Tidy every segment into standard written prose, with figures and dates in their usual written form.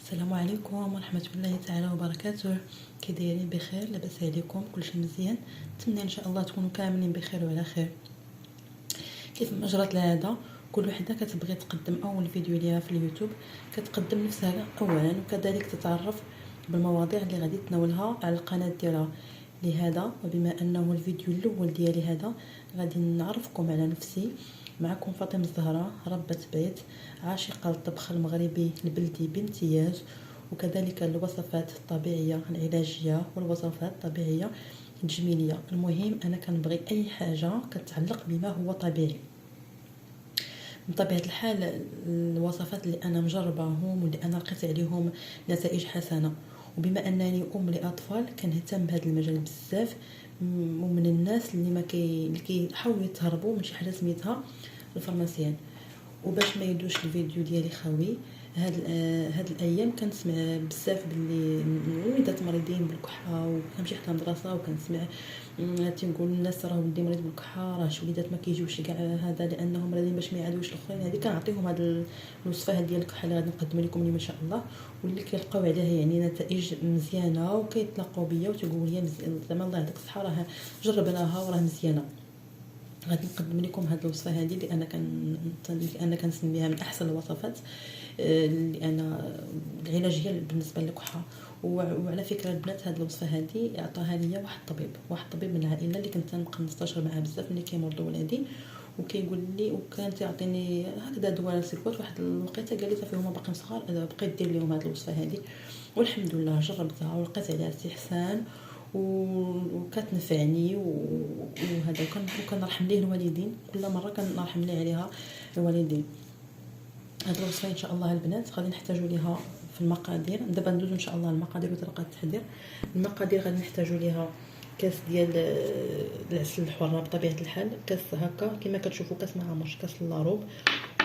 السلام عليكم ورحمه الله تعالى وبركاته. كي دايرين؟ بخير؟ لاباس عليكم؟ كلشي مزيان؟ نتمنى ان شاء الله تكونوا كاملين بخير وعلى خير. كيف ما جرت العاده، كل وحده كتبغي تقدم اول فيديو ليها في اليوتيوب كتقدم نفسها اولا، وكذلك تتعرف بالمواضيع اللي غادي تناولها على القناه ديالها. لهذا وبما انه الفيديو الاول ديالي هذا، غادي نعرفكم على نفسي. معكم فاطمه الزهراء، ربة بيت، عاشقه للطبخ المغربي البلدي بامتياز، وكذلك الوصفات الطبيعيه العلاجيه والوصفات الطبيعيه التجميليه. المهم انا كنبغي اي حاجه كتعلق بما هو طبيعي. من طبيعه الحال الوصفات اللي انا مجرباهم واللي انا لقيت عليهم نتائج حسنه، وبما انني ام لاطفال كنهتم بهذا المجال بزاف، ومن الناس اللي كيحاولوا يتهربوا من شي حاجه سميتها الفرماسيان. وباش ما يدوش الفيديو ديالي خاوي، هاد الايام كنسمع بزاف باللي وليدات مريضين بالكحه، وكنمشي حتى للمدرسه وكنسمع تيقول الناس راه ولدي مريض بالكحه، راه شي وليدات ما كيجيوش كاع هذا لانهم مريضين باش ما يعادوش الاخرين. هذه كنعطيهم هاد الوصفه هاد ديال الكحه اللي غادي نقدم لكم اليوم ان شاء الله، واللي كيلقاو عليها يعني نتائج مزيانه، وكيتلاقاو بيا وتيقولوا لي زعما الله يعطيك الصحه راه جربناها وراه مزيانه. غادي نقدم لكم هذه الوصفه هذه اللي انا كنسميها من احسن الوصفات اللي انا العلاجيه بالنسبه للكحه. وعلى فكره البنات، هذه الوصفه هذه عطاها لي واحد طبيب من العائله اللي كنت نبقى نستشير معاه بزاف ملي كيمرضوا ولادي، وكيقول لي وكان تيعطيني هكذا دواء سيكوات. واحد الوقيته قال لي صافي هما باقيين صغار، بقيت دير لهم هذه الوصفه هذه، والحمد لله جربتها ولقيت عليها استحسان وكتنفعني وهذا. وكنرحم ليه الوالدين، كل مره كنرحم ليه عليها الوالدين. هاد الوصفه ان شاء الله البنات غادي نحتاجوا ليها في المقادير. دابا ندوزو ان شاء الله المقادير وطريقه التحضير. المقادير غادي نحتاجوا ليها كاس ديال العسل الحر بطبيعه الحال، كاس هكا كما كتشوفوا، كاس معمر، كاس لاروب.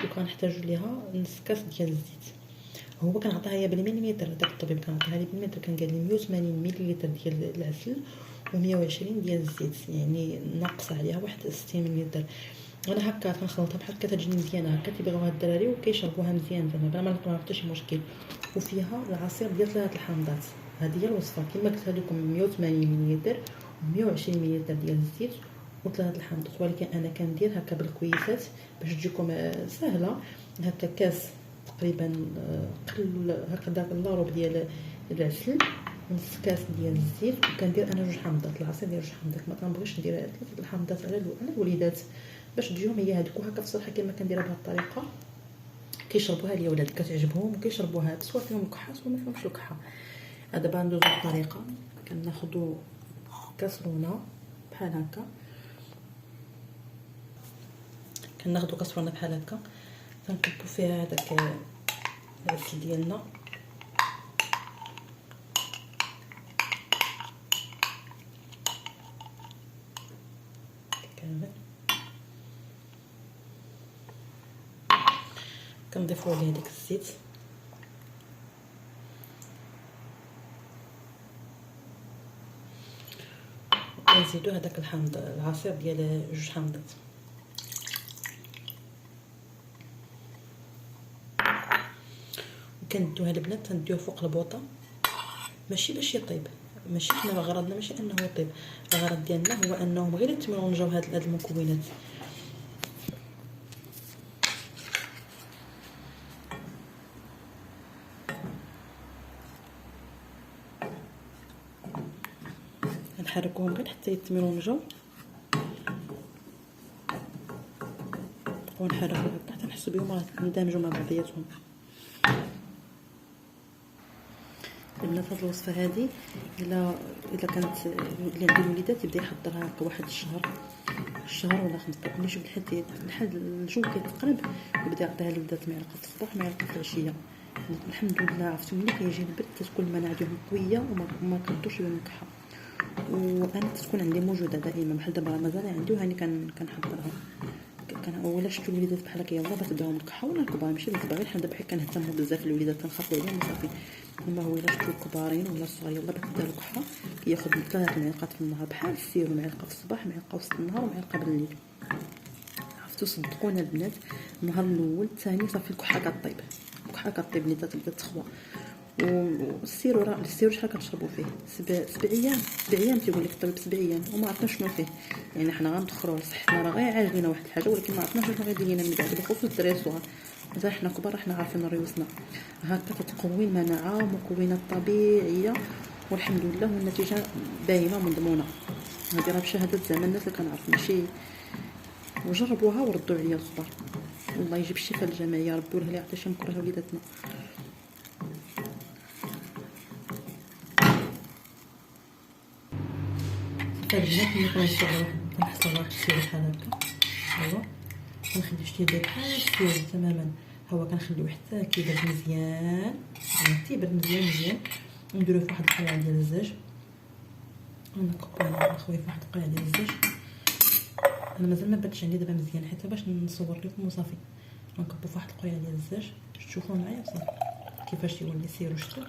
وكنحتاجوا ليها نص كاس ديال الزيت. هو كنعطيها هي بالمليمتر، داك الطبيب كنعطيها لي بالمتر، كان قال لي 180 مليلتر ديال العسل و120 ديال الزيت، يعني ناقصه عليها واحد 60 مليلتر. انا هكا كنخلطها بحال هكا تجي مزيانه هكا، تيبغيوها الدراري وكيشربوها مزيان زعما بلا ما نلقاو حتى شي مشكل. وفيها العصير ديال 3 الحامضات. هذه هي الوصفه كما قلت لكم، 180 مليلتر و120 مليلتر ديال الزيت و3 الحامضات. ولكن انا كندير هكا بالكويسات باش تجيكم سهله. هكا كاس تقريبا قل هكا داك اللاروب ديال العسل، نص كاس ديال الزيت، وكندير انا 2 حامضات، العصير ديال 2 حامضات. ما كنبغيش ندير 3 الحامضات على الوليدات باش تجيهم هي هذيك. وهكا في الصراحه كما كنديرها بهذه الطريقه كيشربوها لي ولاد، كتعجبهم وكيشربوها سواء فيهم الكحه سواء ما فيهمش الكحه. دابا ندوزو الطريقه. كناخذوا كاسرونه بحال هكا، كناخذوا كاسرونه بحال هكا، كنكبوا فيها هذاك العسل ديالنا، كامل كنضيفوا عليه داك الزيت، ونزيدوا هذاك الحامض العصير ديال 2 حامضات. وكندوها البنات تنديوه فوق البوطه، ماشي باش يطيب، ماشي حنا غرضنا ماشي انه يطيب، الغرض ديالنا هو انهم غير يتمرونجاو هاد المكونات. نحركوهم غير حتى يتمرونجاو، ونحركو حتى نحسو بهم راه يندمجوا مع بعضياتهم. البنات هاد الوصفه هذه الا كانت اللي عنده الوليدات يبدا يحضرها هكا واحد الشهر ولا 15 ملي يشوف لحد الجو كيتقرب يبدا يعطيها للوليدات معلقه في الصباح معلقه في العشيه. الحمد لله عرفتوا ملي كيجي البرد تكون المناعه ديالهم قويه وما كردوش بهم الكحه. وانا تكون عندي موجوده دائما، بحال دابا مازال عندي وهاني كنحضرها. ولا شفتوا الوليدات بحال هكا يلاه باش تداهم الكحه، ولا الكبار ماشي الصغار. حنا دابا حنا كنهتموا بزاف الوليدات كنخافوا عليهم وصافي. اما هو الا شفتوا الكبارين ولا الصغار يلاه باش تداو الكحه كياخذ 3 معلقات في النهار بحال السير، معلقه في الصباح معلقه وسط النهار ومعلقه بالليل. عرفتوا صدقونا البنات، النهار الاول الثاني صافي الكحه كطيب، الكحه كطيب ملي تبدا تخوى. والسيرو راه السيرو شحال كنشربوا فيه؟ 7 ايام تيقول لك الطبيب 7 ايام وما عرفنا شنو فيه. يعني حنا غندخروا لصحتنا راه غير عاجبينا واحد الحاجه ولكن ما عرفناش شنو غيدير لينا من بعد، بخصوص الدراري الصغار. مازال حنا كبار حنا عارفين ريوسنا. هكا كتقوي المناعه ومكونات طبيعيه والحمد لله والنتيجه باينه ومضمونه. هذه راه بشهاده زعما الناس اللي كنعرف ماشي. وجربوها وردوا عليا الخبر. الله يجيب الشفاء للجميع يا ربي ولا يعطي شي مكره وليداتنا. البنات ملي كنوصلوا كنحصل واحد السير بحال هكا هو كنخلي شتي ديال بحال السير تماما. هو كنخليوه حتى كيبرد مزيان، يعني تيبرد مزيان ونديروه في واحد القرعه ديال الزاج. ونكبو على خويا في واحد القرعه ديال الزاج. انا مازال ما بردش عندي دابا مزيان حتى باش نصور لكم وصافي. نكبو في واحد القرعه ديال الزاج تشوفوا معايا صافي كيفاش يولي سيرو شتو.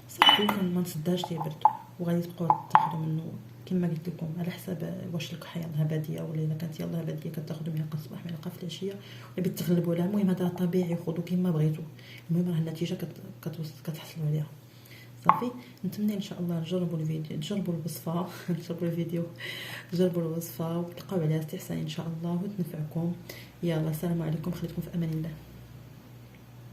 صافي ما نصداش تيبرد وغادي تبقاو تاخذوا منه كما قلت لكم على حساب واش الكحه يلاه باديه ولا الا كانت يلاه باديه كتاخذوا معلقه الصباح معلقه في العشيه ولا بتغلبوا عليها. المهم هذا طبيعي خذوا كما بغيتوا. المهم راه النتيجه كتحصلوا عليها صافي. نتمنى ان شاء الله تجربوا الفيديو، تجربوا الوصفه تجربوا الفيديو، تجربوا الوصفه وتلقاو عليها استحسان ان شاء الله وتنفعكم. يلا السلام عليكم، خليكم في امان الله.